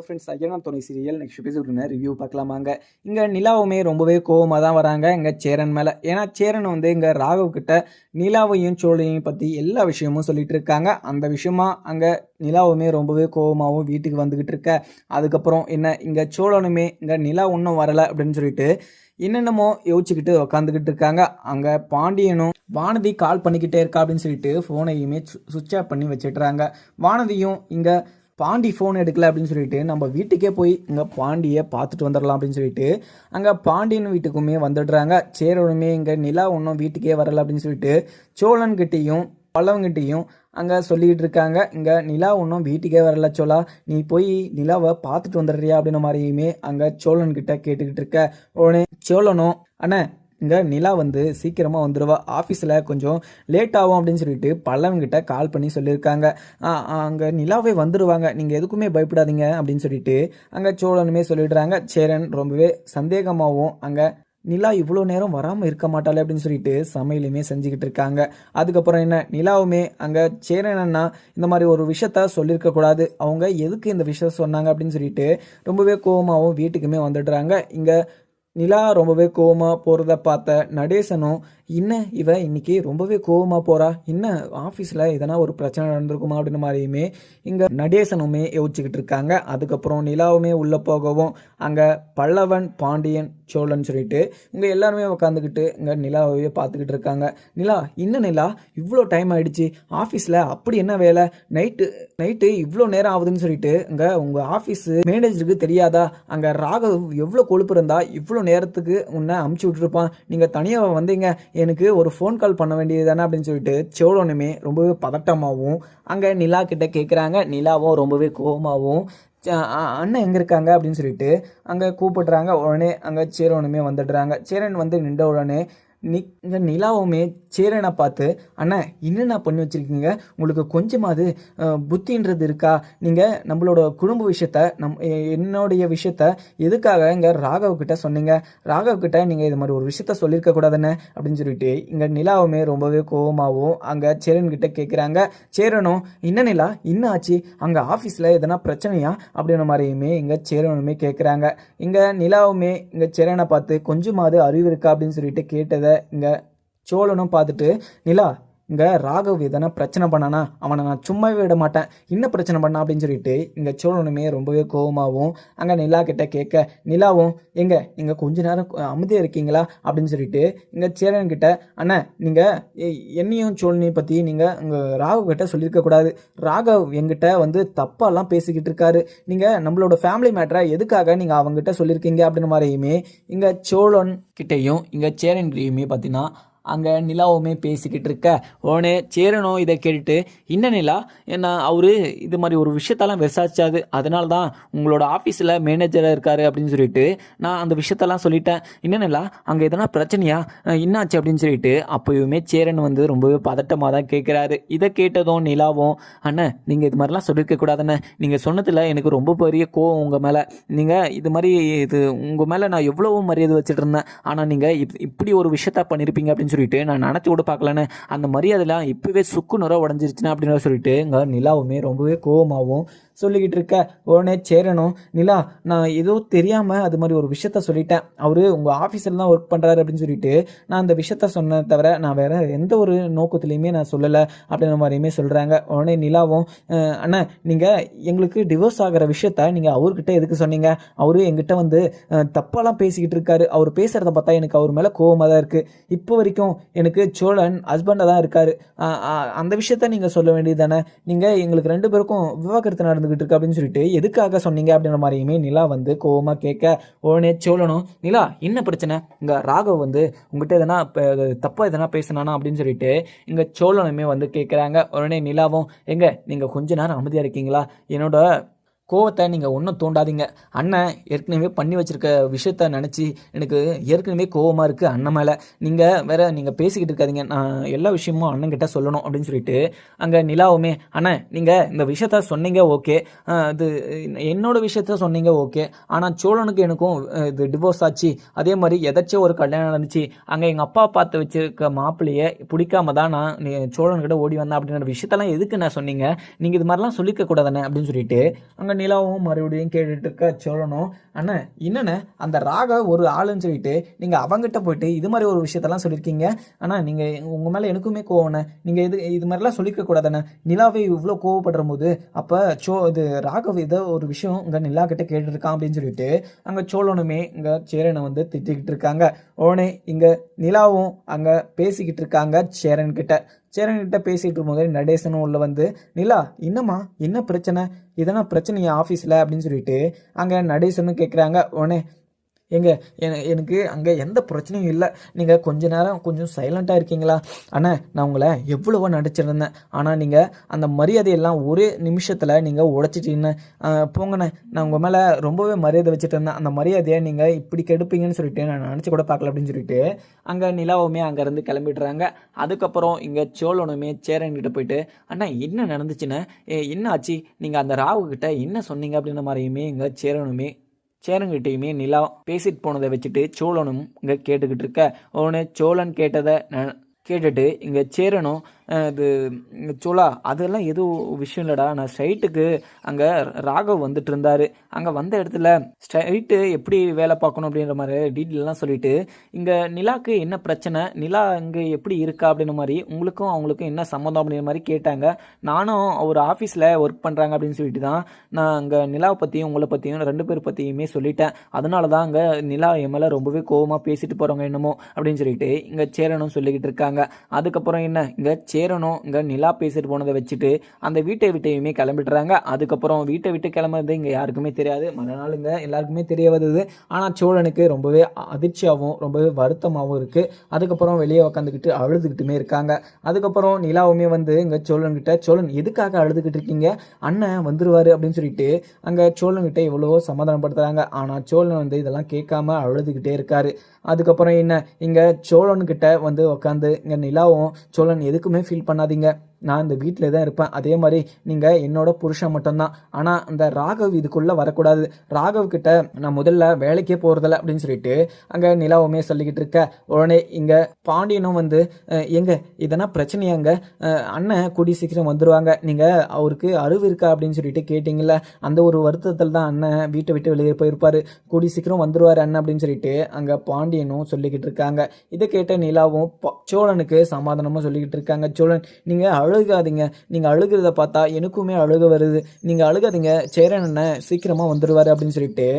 Friends Ayyanar துணை serial next எபிசோட்னு review பார்க்கலாமாங்க. இங்கே நிலாவுமே ரொம்பவே கோவமாக தான் வராங்க இங்கே சேரன் மேலே. ஏன்னா சேரன் வந்து இங்கே ராகவ் கிட்ட நிலாவையும் சோழனையும் பற்றி எல்லா விஷயமும் சொல்லிட்டு இருக்காங்க. அந்த விஷயமா அங்கே நிலாவுமே ரொம்பவே கோவமாகவும் வீட்டுக்கு வந்துக்கிட்டு இருக்க. அதுக்கப்புறம் என்ன இங்கே சோழனுமே இங்கே நிலா ஒன்றும் வரலை அப்படின்னு சொல்லிட்டு என்னென்னமோ யோசிச்சுக்கிட்டு உக்காந்துக்கிட்டு இருக்காங்க. அங்கே பாண்டியனும் வானதி கால் பண்ணிக்கிட்டே இருக்கா அப்படின்னு சொல்லிட்டு ஃபோனையுமே சுவிட்ச் ஆஃப் பண்ணி வச்சிடுறாங்க. வானதியும் இங்கே பாண்டி ஃபோன் எடுக்கல அப்படின்னு சொல்லிட்டு நம்ம வீட்டுக்கே போய் இங்கே பாண்டியை பார்த்துட்டு வந்துடலாம் அப்படின்னு சொல்லிட்டு அங்கே பாண்டியன் வீட்டுக்குமே வந்துடுறாங்க. சேரனுமே இங்கே நிலா ஒன்றும் வீட்டுக்கே வரலை அப்படின்னு சொல்லிட்டு சோழன்கிட்டையும் பல்லவங்கிட்டையும் அங்கே சொல்லிக்கிட்டு இருக்காங்க. இங்கே நிலா ஒன்றும் வீட்டுக்கே வரல சோழா, நீ போய் நிலாவை பார்த்துட்டு வந்துடுறியா அப்படின்ற மாதிரியுமே அங்கே சோழன்கிட்ட கேட்டுக்கிட்டு இருக்க. உடனே சோழனும் அண்ணே இங்கே நிலா வந்து சீக்கிரமாக வந்துடுவா, ஆஃபீஸில் கொஞ்சம் லேட் ஆகும் அப்படின்னு சொல்லிட்டு பல்லவங்கிட்ட கால் பண்ணி சொல்லியிருக்காங்க. அங்கே நிலாவே வந்துடுவாங்க, நீங்கள் எதுக்குமே பயப்படாதீங்க அப்படின்னு சொல்லிட்டு அங்கே சோழனுமே சொல்லிடுறாங்க. சேரன் ரொம்பவே சந்தேகமாகவும் அங்கே நிலா இவ்வளோ நேரம் வராமல் இருக்க மாட்டாளே அப்படின்னு சொல்லிட்டு சமையலுமே செஞ்சுக்கிட்டு இருக்காங்க. அதுக்கப்புறம் என்ன நிலாவுமே அங்கே சேரனா இந்த மாதிரி ஒரு விஷயத்த சொல்லியிருக்கக்கூடாது, அவங்க எதுக்கு இந்த விஷயம் சொன்னாங்க அப்படின்னு சொல்லிட்டு ரொம்பவே கோவமாகவும் வீட்டுக்குமே வந்துடுறாங்க. இங்கே நிலா ரொம்பவே கோவமாக போகிறத பார்த்த நடேசனும் இவ இன்னைக்கு ரொம்பவே கோவமாக போகிறா, ஆஃபீஸில் எதனா ஒரு பிரச்சனை நடந்திருக்குமா அப்படின்ற மாதிரியுமே இங்கே நடேசனுமே யோசிச்சுக்கிட்டு இருக்காங்க. அதுக்கப்புறம் நிலாவுமே உள்ளே போகவும் அங்கே பல்லவன் பாண்டியன் சோழன் சொல்லிட்டு இங்கே எல்லாருமே உட்காந்துக்கிட்டு இங்கே நிலாவே பார்த்துக்கிட்டு இருக்காங்க. நிலா நிலா இவ்வளோ டைம் ஆகிடுச்சு, ஆஃபீஸில் அப்படி என்ன வேலை, நைட்டு இவ்வளோ நேரம் ஆகுதுன்னு சொல்லிட்டு இங்கே உங்கள் ஆஃபீஸு மேனேஜருக்கு தெரியாதா, அங்கே ராகவ் எவ்வளோ கொழுப்பு இருந்தால் இவ்வளோ நேரத்துக்கு உன்னை அமுச்சு விட்டுருப்பான், நீங்கள் தனியாக வந்தீங்க, எனக்கு ஒரு ஃபோன் கால் பண்ண வேண்டியது தானே அப்படின்னு சொல்லிட்டு சோழனுமே ரொம்பவே பதட்டமாகவும் அங்கே நிலா கிட்ட கேட்குறாங்க. நிலாவும் ரொம்பவே கோபமாகவும் அண்ணன் எங்கே இருக்காங்க அப்படின்னு சொல்லிட்டு அங்கே கூப்பிடுறாங்க. உடனே அங்கே சேரனுமே வந்துடுறாங்க. சேரன் வந்து நின்ற உடனே இங்கே நிலாவுமே சேரனை பார்த்து அண்ணா என்னென்ன பண்ணி வச்சுருக்கீங்க, உங்களுக்கு கொஞ்சமாவது புத்தின்றது இருக்கா, நீங்கள் நம்மளோட குடும்ப விஷயத்த என்னுடைய விஷயத்த எதுக்காக இங்கே ராகவ்கிட்ட சொன்னீங்க, ராகவ்கிட்ட நீங்கள் இது மாதிரி ஒரு விஷயத்த சொல்லியிருக்க கூடாதுன்னு அப்படின்னு சொல்லிட்டு இங்கே நிலாவுமே ரொம்பவே கோபமாகவும் அங்கே சேரன்கிட்ட கேட்குறாங்க. சேரனும் நிலா இன்னும் ஆச்சு, அங்கே ஆஃபீஸில் எதனா பிரச்சனையா அப்படின்ற மாதிரியுமே இங்கே சேரனுமே கேட்குறாங்க. இங்கே நிலாவுமே இங்கே சேரனை பார்த்து கொஞ்சமாவது அறிவு இருக்கா அப்படின்னு சொல்லிட்டு கேட்டதை இங்கே சோழனும் பார்த்துட்டு நிலா இங்கே ராகவ் எதனா பிரச்சனை பண்ணானா அவனை நான் சும்மாவே விட மாட்டேன், இன்னும் பிரச்சனை பண்ணா அப்படின்னு சொல்லிட்டு இங்கே சோழனுமே ரொம்பவே கோபமாகவும் அங்கே நிலா கிட்ட கேட்க, நிலாவும் நீங்கள் கொஞ்ச நேரம் அமைதியாக இருக்கீங்களா அப்படின்னு சொல்லிட்டு இங்கே சேரன்கிட்ட அண்ணா நீங்கள் என்னையும் சோழனையும் பற்றி நீங்கள் உங்கள் ராகவ் கிட்ட சொல்லியிருக்கக்கூடாது, ராகவ் எங்கிட்ட வந்து தப்பாலாம் பேசிக்கிட்டு இருக்காரு, நீங்கள் நம்மளோட ஃபேமிலி மேட்டரை எதுக்காக நீங்கள் அவங்ககிட்ட சொல்லியிருக்கீங்க அப்படின்னு மாதிரியுமே இங்கே சோழன் கிட்டேயும் இங்கே சேரன்கிட்டையுமே பார்த்தீங்கன்னா அங்கே நிலாவுமே பேசிக்கிட்டு இருக்க. உடனே சேரனும் இதை கேட்டுட்டு நிலா என்ன அவரு இது மாதிரி ஒரு விஷயத்தெல்லாம் விசாரிச்சாது, அதனால தான் உங்களோட ஆஃபீஸில் மேனேஜராக இருக்காரு அப்படின்னு சொல்லிட்டு நான் அந்த விஷயத்தெல்லாம் சொல்லிட்டேன், நிலா அங்கே எதனா பிரச்சனையா என்னாச்சு அப்படின்னு சொல்லிட்டு அப்போயுமே சேரன் வந்து ரொம்பவே பதட்டமாக தான் கேட்குறாரு. இதை கேட்டதும் நிலாவும் அண்ணன் நீங்கள் இது மாதிரிலாம் சொல்லியிருக்க கூடாதுன்னு, நீங்கள் சொன்னதில் எனக்கு ரொம்ப பெரிய கோவம் உங்கள் மேலே, நீங்கள் இது மாதிரி இது உங்கள் மேலே நான் எவ்வளவோ மரியாதை வச்சுட்டு இருந்தேன், ஆனால் நீங்கள் இப்படி ஒரு விஷயத்த பண்ணியிருப்பீங்க அப்படின்னு சொல்லிட்டு நான் நினச்சி கூட பார்க்கலன்னு, அந்த மரியாதைலாம் இப்பவே சுக்குநூறாக உடஞ்சிருச்சுன்னா அப்படின்னு சொல்லிட்டு இங்கே நிலாவுமே ரொம்பவே கோவமாகவும் சொல்லிக்கிட்டு இருக்க. உடனே சேரனும் நிலா நான் ஏதோ தெரியாமல் அது மாதிரி ஒரு விஷயத்த சொல்லிட்டேன், அவரு உங்கள் ஆஃபீஸில் தான் ஒர்க் பண்ணுறாரு அப்படின்னு சொல்லிட்டு நான் அந்த விஷயத்த சொன்ன தவிர நான் வேற எந்த ஒரு நோக்கத்துலையுமே நான் சொல்லலை அப்படின்ற மாதிரியுமே சொல்கிறாங்க. உடனே நிலாவும் அண்ணா நீங்கள் எங்களுக்கு டிவோர்ஸ் ஆகிற விஷயத்த நீங்கள் அவர்கிட்ட எதுக்கு சொன்னீங்க, அவரு எங்கிட்ட வந்து தப்பாலாம் பேசிக்கிட்டு இருக்காரு, அவர் பேசுகிறத பார்த்தா எனக்கு அவர் மேலே கோவமாக தான் இருக்குது, இப்போ வரைக்கும் எனக்கு சோழன் ஹஸ்பண்டாக தான் இருக்காரு, அந்த விஷயத்த நீங்கள் சொல்ல வேண்டியது தானே, நீங்கள் எங்களுக்கு 2 பேருக்கும் விவாகரத்து நடந்துகிட்டு இருக்கு அப்படின்னு சொல்லிட்டு எதுக்காக சொன்னீங்க அப்படின்ற மாதிரியுமே நிலா வந்து கோவமாக கேட்க. உடனே சோழனும் நிலா என்ன பிரச்சனை, இங்கே ராகவ் வந்து உங்ககிட்ட எதனா தப்பாக எதனா பேசினானா அப்படின்னு சொல்லிட்டு இங்கே சோழனுமே வந்து கேட்குறாங்க. உடனே நிலாவும் நீங்கள் கொஞ்ச நேரம் அமைதியாக இருக்கீங்களா, என்னோட கோவத்தை நீங்கள் ஒன்றும் தூண்டாதீங்க, அண்ணன் ஏற்கனவே பண்ணி வச்சுருக்க விஷயத்த நினச்சி எனக்கு ஏற்கனவே கோவமாக இருக்குது அண்ணன் மேலே, நீங்கள் பேசிக்கிட்டு இருக்காதீங்க, நான் எல்லா விஷயமும் அண்ணன்கிட்ட சொல்லணும் அப்படின்னு சொல்லிட்டு அங்கே நிலாவுமே அண்ணன் நீங்கள் இந்த விஷயத்த சொன்னீங்க ஓகே, இது என்னோட விஷயத்த சொன்னீங்க ஓகே, ஆனால் சோழனுக்கு எனக்கும் இது டிவோர்ஸ் ஆச்சு, அதே மாதிரி எதாச்சும் ஒரு கல்யாணம் நடந்துச்சு, அங்கே எங்கள் அப்பா பார்த்து வச்சுருக்க மாப்பிள்ளையை பிடிக்காம தான் நான் சோழன்கிட்ட ஓடி வந்தேன் அப்படின்ற விஷயத்தெல்லாம் எதுக்கு நான் சொன்னீங்க, நீங்கள் இது மாதிரிலாம் சொல்லிக்க கூடாதானே அப்படின்னு சொல்லிட்டு அங்கே நிலாவும் மறுபடியும் கேட்டுட்டு இருக்க சோழனும், அண்ணா என்னண்ணே அந்த ராக ஒரு ஆளுன்னு சொல்லிட்டு நீங்கள் அவங்ககிட்ட போயிட்டு இது மாதிரி ஒரு விஷயத்தெல்லாம் சொல்லியிருக்கீங்க. ஆனால் நீங்கள் உங்கள் மேலே எனக்குமே கோவண்ணே, நீங்கள் இது மாதிரிலாம் சொல்லிக்க கூடாதுண்ணே. நிலாவை இவ்வளோ கோவப்படுற போது அப்போ இது ராகவ் ஏதோ ஒரு விஷயம் இங்கே நிலா கிட்ட கேட்டுருக்கான் அப்படின்னு சொல்லிட்டு அங்கே சோழனுமே இங்கே சேரனை வந்து திட்டிக்கிட்டு இருக்காங்க. உடனே இங்கே நிலாவும் அங்கே பேசிக்கிட்டு இருக்காங்க சேரன்கிட்ட பேசிகிட்டு இருக்கும்போது நடேசனும் உள்ள வந்து, நிலா என்னம்மா என்ன பிரச்சனை, இதெல்லாம் பிரச்சனையா ஆஃபீஸில் அப்படின்னு சொல்லிட்டு அங்கே நடேசனும் கேட்குறாங்க. உடனே எனக்கு அங்கே எந்த பிரச்சனையும் இல்லை, நீங்கள் கொஞ்ச நேரம் கொஞ்சம் சைலண்ட்டாக இருக்கீங்களா? அண்ணா நான் உங்களை எவ்வளவோ நடிச்சிருந்தேன், ஆனால் நீங்கள் அந்த மரியாதையெல்லாம் ஒரே நிமிஷத்தில் நீங்கள் உடைச்சிட்டீங்கண்ணே. போங்கண்ணே, நான் உங்கள் மேலே ரொம்பவே மரியாதை வச்சுட்டு இருந்தேன், அந்த மரியாதையை நீங்கள் இப்படி கெடுப்பீங்கன்னு சொல்லிட்டு நான் நினச்சி கூட பார்க்கல அப்படின்னு சொல்லிட்டு அங்கே நிலாவுமே அங்கேருந்து கிளம்பிடுறாங்க. அதுக்கப்புறம் இங்கே சோழனுமே சேரன்கிட்ட போயிட்டு, அண்ணா என்ன நடந்துச்சுன்னு, என்ன ஆச்சு, நீங்கள் அந்த ராவுக்கிட்ட என்ன சொன்னீங்க அப்படின்ற மாதிரியுமே இங்கே சேரன்கிட்டையுமே நிலா பேசிட்டு போனதை வச்சுட்டு சோழனும் இங்கே கேட்டுக்கிட்டு இருக்க. உடனே சோழன் கேட்டதை கேட்டுட்டு இங்கே சேரனும், இது சோழா அதெல்லாம் எதுவும் விஷயம் இல்லைடா, நான் ஸ்ட்ரைட்டுக்கு அங்கே ராகவ் வந்துட்டு இருந்தார், அங்கே வந்த இடத்துல ஸ்ட்ரைட்டு எப்படி வேலை பார்க்கணும் அப்படின்ற மாதிரி டீட்டெயிலெலாம் சொல்லிட்டு இங்கே நிலாவுக்கு என்ன பிரச்சனை, நிலா இங்கே எப்படி இருக்கா அப்படின்ற மாதிரி உங்களுக்கும் அவங்களுக்கும் என்ன சம்மந்தம் அப்படின்ற மாதிரி கேட்டாங்க. நானும் ஒரு ஆஃபீஸில் ஒர்க் பண்ணுறாங்க அப்படின்னு சொல்லிட்டு தான் நான் அங்கே நிலாவை பற்றியும் உங்களை பற்றியும் 2 பேர் பற்றியுமே சொல்லிட்டேன். அதனால தான் அங்கே நிலா என் மேலே ரொம்பவே கோவமாக பேசிட்டு போகிறவங்க என்னமோ அப்படின்னு சொல்லிட்டு இங்கே சேரனும் சொல்லிக்கிட்டு இருக்காங்க. அதுக்கப்புறம் என்ன இங்கே சேரனும் இங்கே நிலா பேசிட்டு போனதை வச்சுட்டு அந்த வீட்டை விட்டையுமே கிளம்பிடுறாங்க. அதுக்கப்புறம் வீட்டை விட்டு கிளம்புறது இங்கே யாருக்குமே தெரியாது, மறுநாள் இங்கே எல்லாருக்குமே தெரிய வருது. ஆனால் சோழனுக்கு ரொம்பவே அதிர்ச்சியாகவும் ரொம்பவே வருத்தமாகவும் இருக்குது. அதுக்கப்புறம் வெளியே உக்காந்துக்கிட்டு அழுதுகிட்டுமே இருக்காங்க. அதுக்கப்புறம் நிலாவுமே வந்து இங்கே சோழன்கிட்ட, சோழன் எதுக்காக அழுதுகிட்டு இருக்கீங்க, அண்ணன் வந்துருவாரு அப்படின்னு சொல்லிட்டு அங்கே சோழன்கிட்ட எவ்வளவோ சமாதானப்படுத்துறாங்க. ஆனால் சோழன் வந்து இதெல்லாம் கேட்காம அழுதுகிட்டே இருக்காரு. அதுக்கப்புறம் என்ன இங்கே சோழன்கிட்ட வந்து உக்காந்து இங்கே நிலாவும், சோழன் எதுக்குமே ஃபீல் பண்ணாதீங்க, நான் இந்த வீட்டில் தான் இருப்பேன், அதே மாதிரி நீங்கள் என்னோட புருஷன் மட்டும்தான், ஆனால் அந்த ராகவ் இதுக்குள்ளே வரக்கூடாது, ராகவ் கிட்ட நான் முதல்ல வேலைக்கே போகிறதில்ல அப்படின்னு சொல்லிட்டு அங்கே நிலாவுமே சொல்லிக்கிட்டு இருக்க. உடனே இங்கே பாண்டியனும் வந்து, இதெல்லாம் பிரச்சனையாங்க, அண்ணன் கூடி சீக்கிரம் வந்துடுவாங்க, நீங்கள் அவருக்கு அறிவு இருக்கா அப்படின்னு சொல்லிட்டு கேட்டிங்கள, அந்த ஒரு வருத்தத்தில் தான் அண்ணன் வீட்டை விட்டு வெளியே போயிருப்பார், கூடி சீக்கிரம் வந்துடுவார் அண்ணன் அப்படின்னு சொல்லிட்டு அங்கே பாண்டியனும் சொல்லிக்கிட்டு இருக்காங்க. இதை கேட்ட நிலாவும் சோழனுக்கு சமாதானமாக சொல்லிக்கிட்டு இருக்காங்க. சோழன் நீங்கள் அழுகாதீங்க, நீங்கள் அழுகிறத பார்த்தா எனக்குமே அழுக வருது, நீங்கள் அழுகாதீங்க, சேரன் அண்ணன் சீக்கிரமாக வந்துடுவார் அப்படின்னு சொல்லிட்டு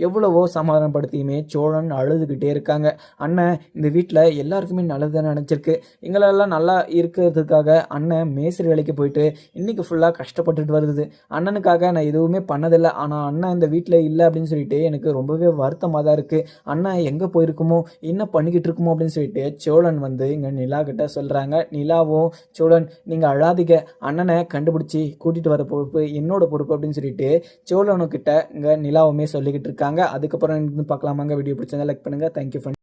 எவ்வளவோ சமாதானப்படுத்தியுமே சோழன் அழுதுகிட்டே இருக்காங்க. அண்ணன் இந்த வீட்டில் எல்லாருக்குமே நல்லதுன்னு நினச்சிருக்கு, எங்களெல்லாம் நல்லா இருக்கிறதுக்காக அண்ணன் மேஸ்திரி வேலைக்கு போயிட்டு இன்றைக்கி ஃபுல்லாக கஷ்டப்பட்டுட்டு வருது, அண்ணனுக்காக நான் எதுவுமே பண்ணதில்லை, ஆனால் அண்ணன் இந்த வீட்டில் இல்லை அப்படின்னு சொல்லிட்டு எனக்கு ரொம்பவே வருத்தமாக தான் இருக்குது, அண்ணன் எங்கே போயிருக்குமோ என்ன பண்ணிக்கிட்டு இருக்குமோ அப்படின்னு சொல்லிட்டு சோழன் வந்து இங்கே நிலா கிட்ட சொல்கிறாங்க. நிலாவும், சோழன் நீங்கள் அழாதீங்க, அண்ணனை கண்டுபிடிச்சி கூட்டிகிட்டு வர பொறுப்பு என்னோட பொறுப்பு அப்படின்னு சொல்லிட்டு சோழனுக்கிட்ட இங்கே நிலாவுமே சொல்லிக்கிட்டு இருக்காங்க. அதுக்கப்புறம் பார்க்கலாமாங்க. வீடியோ பிடிச்சிருந்தா லைக் பண்ணுங்கள். Thank you friends.